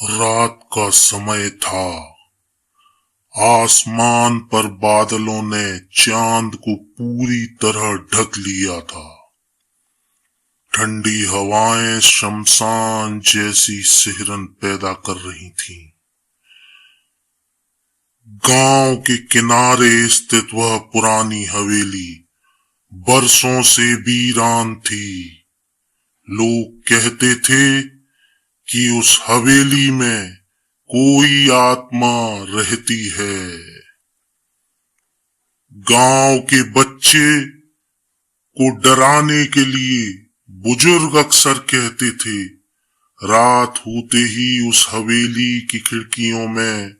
रात का समय था। आसमान पर बादलों ने चांद को पूरी तरह ढक लिया था। ठंडी हवाएं शमशान जैसी सिहरन पैदा कर रही थीं। गांव के किनारे स्थित वह पुरानी हवेली बरसों से वीरान थी। लोग कहते थे कि उस हवेली में कोई आत्मा रहती है। गांव के बच्चे को डराने के लिए बुजुर्ग अक्सर कहते थे, रात होते ही उस हवेली की खिड़कियों में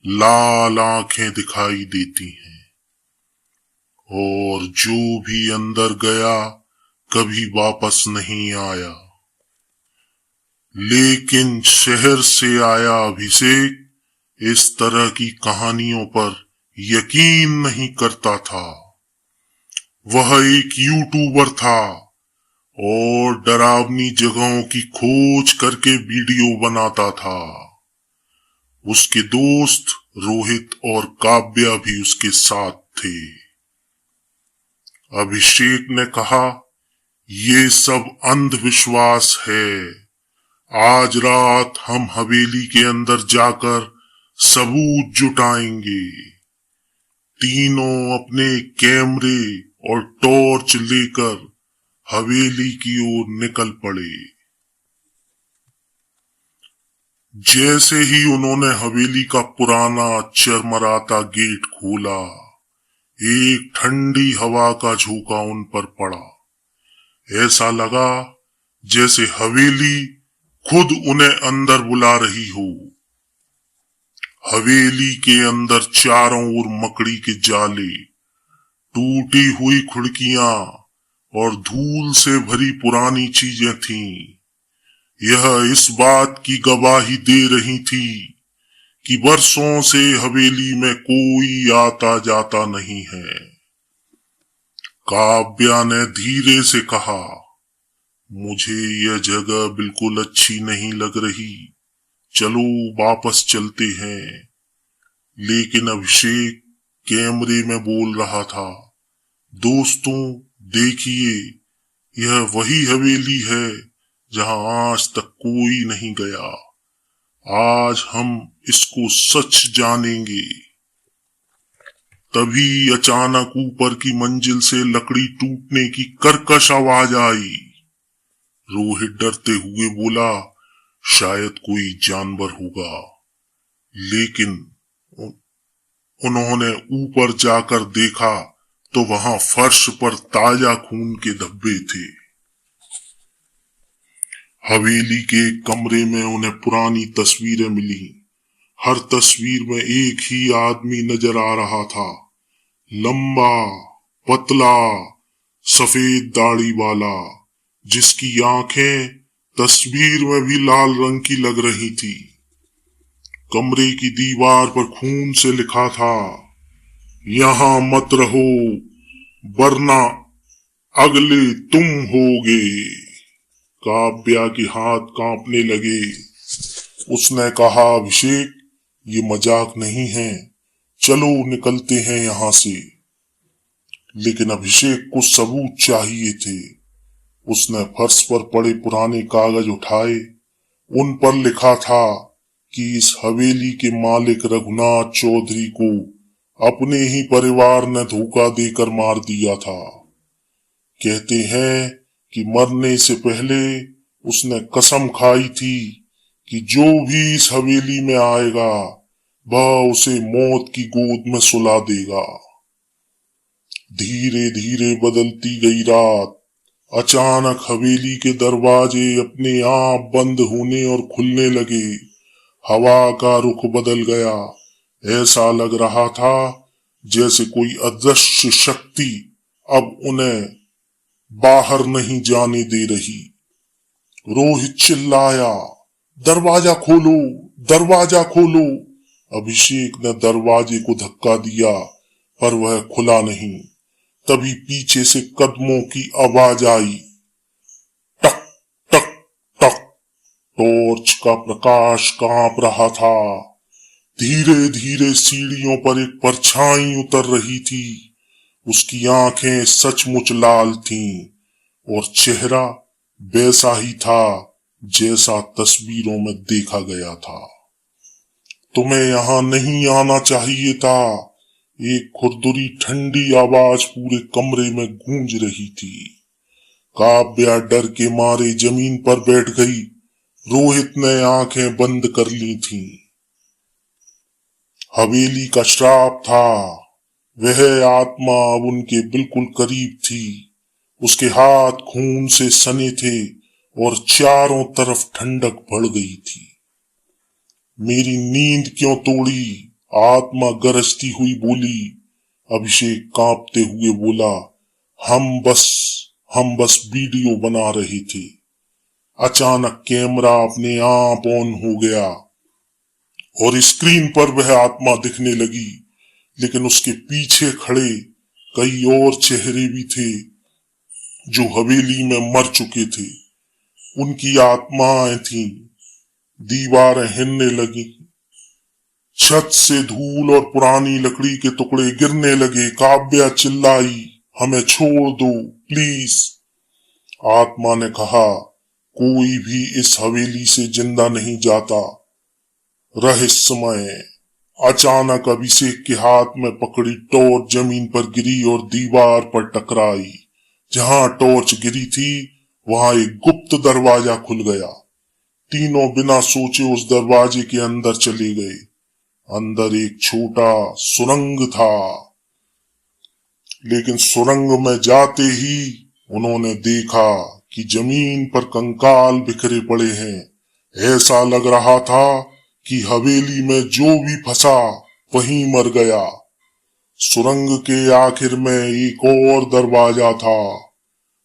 लाल आंखें दिखाई देती हैं और जो भी अंदर गया कभी वापस नहीं आया। लेकिन शहर से आया अभिषेक इस तरह की कहानियों पर यकीन नहीं करता था। वह एक यूट्यूबर था और डरावनी जगहों की खोज करके वीडियो बनाता था। उसके दोस्त रोहित और काव्या भी उसके साथ थे। अभिषेक ने कहा, ये सब अंधविश्वास है। आज रात हम हवेली के अंदर जाकर सबूत जुटाएंगे। तीनों अपने कैमरे और टॉर्च लेकर हवेली की ओर निकल पड़े। जैसे ही उन्होंने हवेली का पुराना चरमराता गेट खोला, एक ठंडी हवा का झोंका उन पर पड़ा। ऐसा लगा जैसे हवेली खुद उन्हें अंदर बुला रही हो। हवेली के अंदर चारों ओर मकड़ी के जाले, टूटी हुई खिड़कियां और धूल से भरी पुरानी चीजें थीं। यह इस बात की गवाही दे रही थी कि बरसों से हवेली में कोई आता जाता नहीं है। काव्या ने धीरे से कहा, मुझे यह जगह बिल्कुल अच्छी नहीं लग रही, चलो वापस चलते हैं। लेकिन अभिषेक कैमरे में बोल रहा था, दोस्तों देखिए, यह वही हवेली है जहां आज तक कोई नहीं गया। आज हम इसको सच जानेंगे। तभी अचानक ऊपर की मंजिल से लकड़ी टूटने की कर्कश आवाज आई। रोहित डरते हुए बोला, शायद कोई जानवर होगा। लेकिन उन्होंने ऊपर जाकर देखा तो वहां फर्श पर ताजा खून के धब्बे थे। हवेली के कमरे में उन्हें पुरानी तस्वीरें मिली। हर तस्वीर में एक ही आदमी नजर आ रहा था, लंबा, पतला, सफेद दाढ़ी वाला, जिसकी आंखें तस्वीर में भी लाल रंग की लग रही थी। कमरे की दीवार पर खून से लिखा था, यहां मत रहो वरना अगले तुम होगे। काव्या के हाथ कांपने लगे। उसने कहा, अभिषेक ये मजाक नहीं है, चलो निकलते हैं यहां से। लेकिन अभिषेक को सबूत चाहिए थे। उसने फर्श पर पड़े पुराने कागज उठाए। उन पर लिखा था कि इस हवेली के मालिक रघुनाथ चौधरी को अपने ही परिवार ने धोखा देकर मार दिया था। कहते हैं कि मरने से पहले उसने कसम खाई थी कि जो भी इस हवेली में आएगा वह उसे मौत की गोद में सुला देगा। धीरे धीरे बदलती गई रात। अचानक हवेली के दरवाजे अपने आप बंद होने और खुलने लगे। हवा का रुख बदल गया। ऐसा लग रहा था जैसे कोई अदृश्य शक्ति अब उन्हें बाहर नहीं जाने दे रही। रोहित चिल्लाया, दरवाजा खोलो, दरवाजा खोलो। अभिषेक ने दरवाजे को धक्का दिया पर वह खुला नहीं। तभी पीछे से कदमों की आवाज आई, टक टक टक। टॉर्च का प्रकाश कांप रहा था। धीरे धीरे सीढ़ियों पर एक परछाई उतर रही थी। उसकी आंखें सचमुच लाल थीं और चेहरा वैसा ही था जैसा तस्वीरों में देखा गया था। तुम्हें यहां नहीं आना चाहिए था। एक खुरदुरी ठंडी आवाज पूरे कमरे में गूंज रही थी। काव्या डर के मारे जमीन पर बैठ गई। रोहित ने आंखें बंद कर ली थीं। हवेली का श्राप था। वह आत्मा अब उनके बिल्कुल करीब थी। उसके हाथ खून से सने थे और चारों तरफ ठंडक बढ़ गई थी। मेरी नींद क्यों तोड़ी? आत्मा गरजती हुई बोली। अभिषेक कांपते हुए बोला, हम बस वीडियो बना रहे थे। अचानक कैमरा अपने आप ऑन हो गया और स्क्रीन पर वह आत्मा दिखने लगी, लेकिन उसके पीछे खड़े कई और चेहरे भी थे जो हवेली में मर चुके थे। उनकी आत्माएं थीं। दीवारें हिलने लगी। छत से धूल और पुरानी लकड़ी के टुकड़े गिरने लगे। काव्या चिल्लाई, हमें छोड़ दो प्लीज। आत्मा ने कहा, कोई भी इस हवेली से जिंदा नहीं जाता। रहस्यमय। अचानक अभिषेक के हाथ में पकड़ी टॉर्च जमीन पर गिरी और दीवार पर टकराई। जहां टॉर्च गिरी थी वहां एक गुप्त दरवाजा खुल गया। तीनों बिना सोचे उस दरवाजे के अंदर चले गए। अंदर एक छोटा सुरंग था, लेकिन सुरंग में जाते ही उन्होंने देखा कि जमीन पर कंकाल बिखरे पड़े हैं। ऐसा लग रहा था कि हवेली में जो भी फंसा वहीं मर गया। सुरंग के आखिर में एक और दरवाजा था।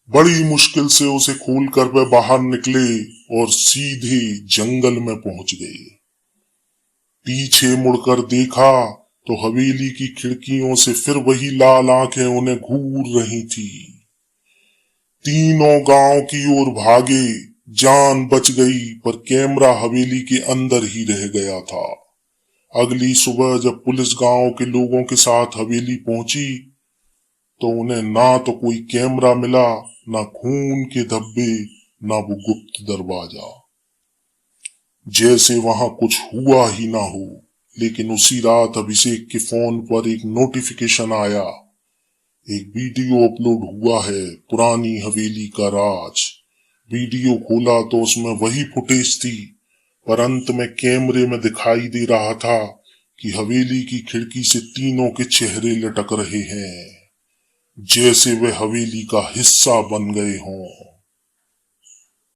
बड़ी मुश्किल से उसे खोलकर वे बाहर निकले और सीधे जंगल में पहुंच गए। पीछे मुड़कर देखा तो हवेली की खिड़कियों से फिर वही लाल आंखें उन्हें घूर रही थी। तीनों गांव की ओर भागे। जान बच गई, पर कैमरा हवेली के अंदर ही रह गया था। अगली सुबह जब पुलिस गांव के लोगों के साथ हवेली पहुंची तो उन्हें ना तो कोई कैमरा मिला, ना खून के धब्बे, ना वो गुप्त दरवाजा। जैसे वहां कुछ हुआ ही ना हो। लेकिन उसी रात अभिषेक के फोन पर एक नोटिफिकेशन आया। एक वीडियो अपलोड हुआ है, पुरानी हवेली का राज। वीडियो खोला तो उसमें वही फुटेज थी, पर अंत में कैमरे में दिखाई दे रहा था कि हवेली की खिड़की से तीनों के चेहरे लटक रहे हैं, जैसे वे हवेली का हिस्सा बन गए हों।